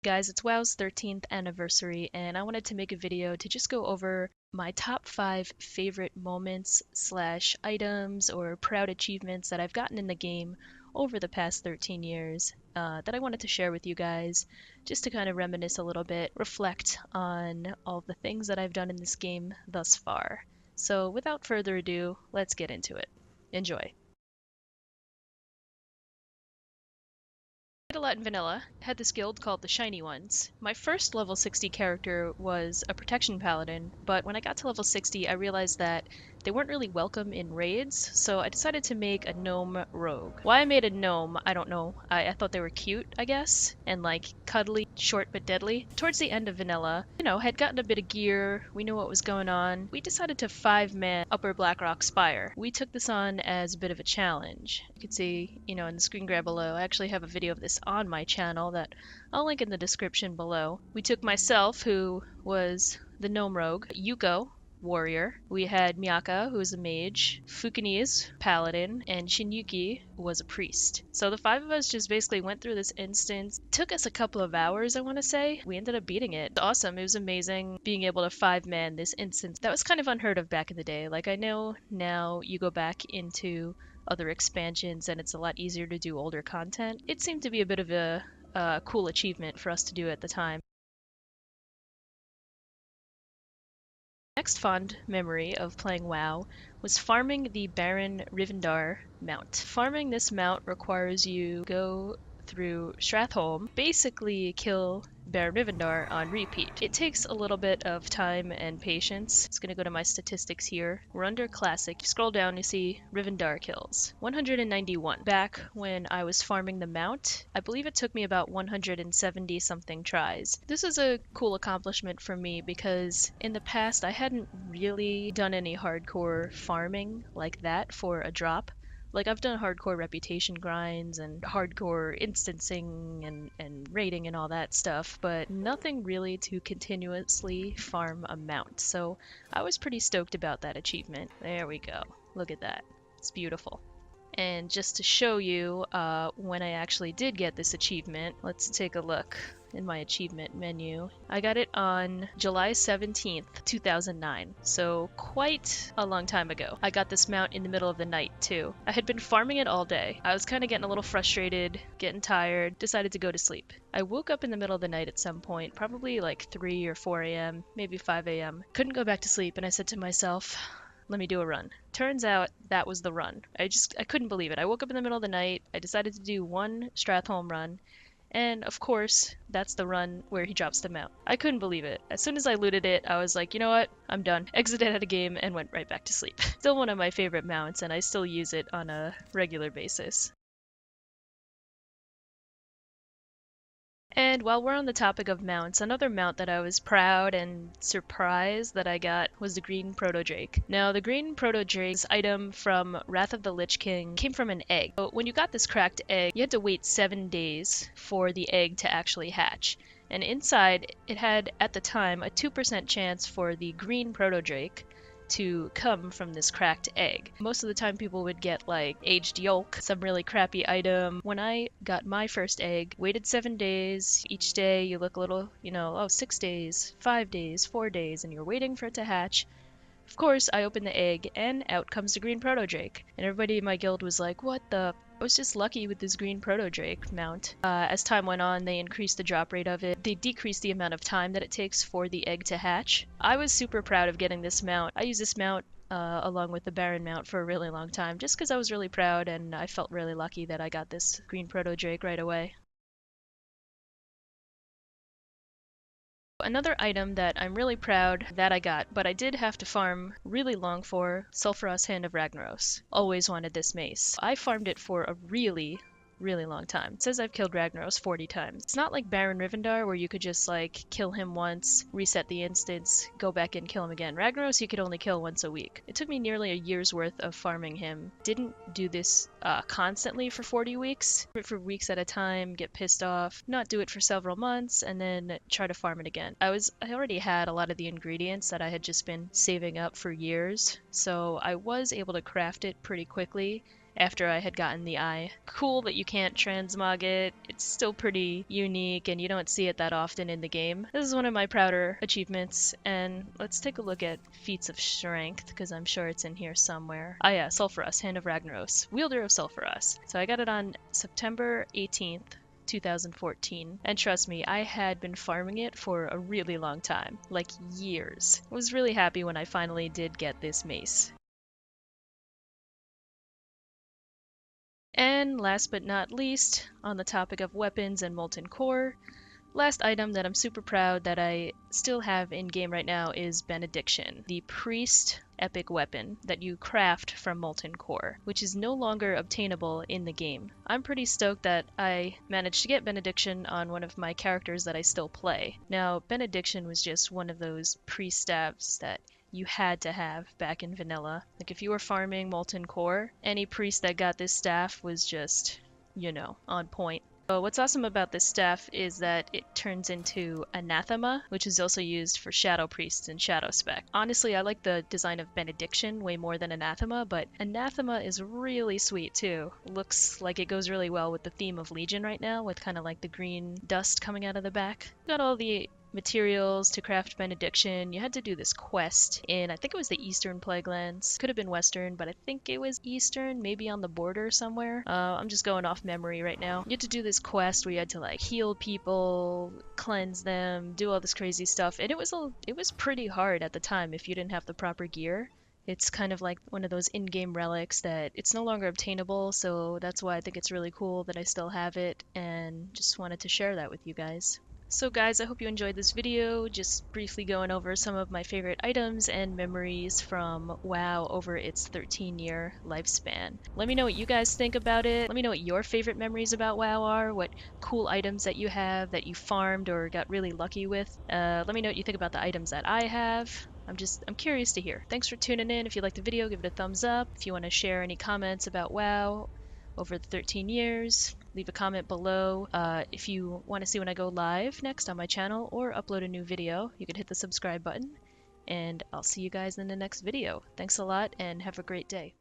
Guys, it's WoW's 13th anniversary, and I wanted to make a video to just go over my top 5 favorite moments slash items or proud achievements that I've gotten in the game over the past 13 years that I wanted to share with you guys, just to kind of reminisce a little bit, reflect on all the things that I've done in this game thus far. So without further ado, let's get into it. Enjoy. Played a lot in vanilla, had this guild called the Shiny Ones. My first level 60 character was a protection paladin, but when I got to level 60 I realized that they weren't really welcome in raids, so I decided to make a gnome rogue. Why I made a gnome, I don't know. I thought they were cute, I guess, and like cuddly, short but deadly. Towards the end of vanilla, had gotten a bit of gear, we knew what was going on. We decided to 5-man Upper Blackrock Spire. We took this on as a bit of a challenge. You can see, in the screen grab below, I actually have a video of this on my channel that I'll link in the description below. We took myself, who was the gnome rogue, Yuko, warrior. We had Miyaka, who was a mage, Fukine's paladin, and Shinyuki was a priest. So the 5 of us just basically went through this instance. It took us a couple of hours, I want to say. We ended up beating it. It was awesome. It was amazing being able to 5-man this instance. That was kind of unheard of back in the day. Like, I know now you go back into other expansions and it's a lot easier to do older content. It seemed to be a bit of a cool achievement for us to do at the time. Next fond memory of playing WoW was farming the Baron Rivendar mount. Farming this mount requires you go through Stratholme, basically kill Baron Rivendar on repeat. It takes a little bit of time and patience. It's gonna go to my statistics here. We're under Classic. You scroll down, you see Rivendar kills. 191. Back when I was farming the mount, I believe it took me about 170 something tries. This is a cool accomplishment for me because in the past I hadn't really done any hardcore farming like that for a drop. Like, I've done hardcore reputation grinds and hardcore instancing and raiding and all that stuff, but nothing really to continuously farm a mount. So I was pretty stoked about that achievement. There we go. Look at that. It's beautiful. And just to show you when I actually did get this achievement, let's take a look in my achievement menu. I got it on July 17th, 2009, so quite a long time ago. I got this mount in the middle of the night too. I had been farming it all day. I was kind of getting a little frustrated, getting tired, decided to go to sleep. I woke up in the middle of the night at some point, probably like 3 or 4 a.m., maybe 5 a.m. Couldn't go back to sleep, and I said to myself, let me do a run. Turns out that was the run. I couldn't believe it. I woke up in the middle of the night, I decided to do one Stratholme run, and of course, that's the run where he drops the mount. I couldn't believe it. As soon as I looted it, I was like, you know what? I'm done. Exited out of the game and went right back to sleep. Still one of my favorite mounts, and I still use it on a regular basis. And while we're on the topic of mounts, another mount that I was proud and surprised that I got was the green Proto-Drake. Now, the green Proto-Drake's item from Wrath of the Lich King came from an egg. So when you got this cracked egg, you had to wait 7 days for the egg to actually hatch. And inside, it had, at the time, a 2% chance for the green Proto-Drake to come from this cracked egg. Most of the time people would get like aged yolk, some really crappy item. When I got my first egg, waited 7 days. Each day you look a little, 6 days, 5 days, 4 days, and you're waiting for it to hatch. Of course, I opened the egg, and out comes the green Proto-Drake. And everybody in my guild was like, what the? I was just lucky with this green Proto-Drake mount. As time went on, they increased the drop rate of it. They decreased the amount of time that it takes for the egg to hatch. I was super proud of getting this mount. I used this mount along with the Baron mount for a really long time, just because I was really proud and I felt really lucky that I got this green Proto-Drake right away. Another item that I'm really proud that I got, but I did have to farm really long for, Sulfuras Hand of Ragnaros. Always wanted this mace. I farmed it for a really long time. It says I've killed Ragnaros 40 times. It's not like Baron Rivendar where you could just like kill him once, reset the instance, go back and kill him again. Ragnaros you could only kill once a week. It took me nearly a year's worth of farming him. Didn't do this constantly for 40 weeks. Do it for weeks at a time, get pissed off, not do it for several months, and then try to farm it again. I already had a lot of the ingredients that I had just been saving up for years, so I was able to craft it pretty quickly after I had gotten the eye. Cool that you can't transmog it. It's still pretty unique and you don't see it that often in the game. This is one of my prouder achievements, and let's take a look at feats of strength because I'm sure it's in here somewhere. Ah yeah, Sulfuras, Hand of Ragnaros, Wielder of Sulfuras. So I got it on September 18th. 2014, and trust me, I had been farming it for a really long time, like years. I was really happy when I finally did get this mace. And last but not least, on the topic of weapons and molten core, last item that I'm super proud that I still have in game right now is Benediction, the priest epic weapon that you craft from molten core, which is no longer obtainable in the game. I'm pretty stoked that I managed to get Benediction on one of my characters that I still play. Now, Benediction was just one of those priest staves that you had to have back in vanilla. Like if you were farming molten core, any priest that got this staff was just, you know, on point. So what's awesome about this staff is that it turns into Anathema, which is also used for Shadow Priests and Shadow Spec. Honestly, I like the design of Benediction way more than Anathema, but Anathema is really sweet too. Looks like it goes really well with the theme of Legion right now, with kind of like the green dust coming out of the back. Got all the materials to craft Benediction. You had to do this quest in, I think it was the Eastern Plaguelands. Could have been Western, but I think it was Eastern, maybe on the border somewhere. I'm just going off memory right now. You had to do this quest where you had to like heal people, cleanse them, do all this crazy stuff, and it was pretty hard at the time if you didn't have the proper gear. It's kind of like one of those in-game relics that it's no longer obtainable, so that's why I think it's really cool that I still have it, and just wanted to share that with you guys. So guys, I hope you enjoyed this video, just briefly going over some of my favorite items and memories from WoW over its 13-year lifespan. Let me know what you guys think about it. Let me know what your favorite memories about WoW are, what cool items that you have that you farmed or got really lucky with. Let me know what you think about the items that I have. I'm curious to hear. Thanks for tuning in. If you liked the video, give it a thumbs up. If you want to share any comments about WoW over the 13 years, leave a comment below. If you want to see when I go live next on my channel or upload a new video, you can hit the subscribe button, and I'll see you guys in the next video. Thanks a lot and have a great day.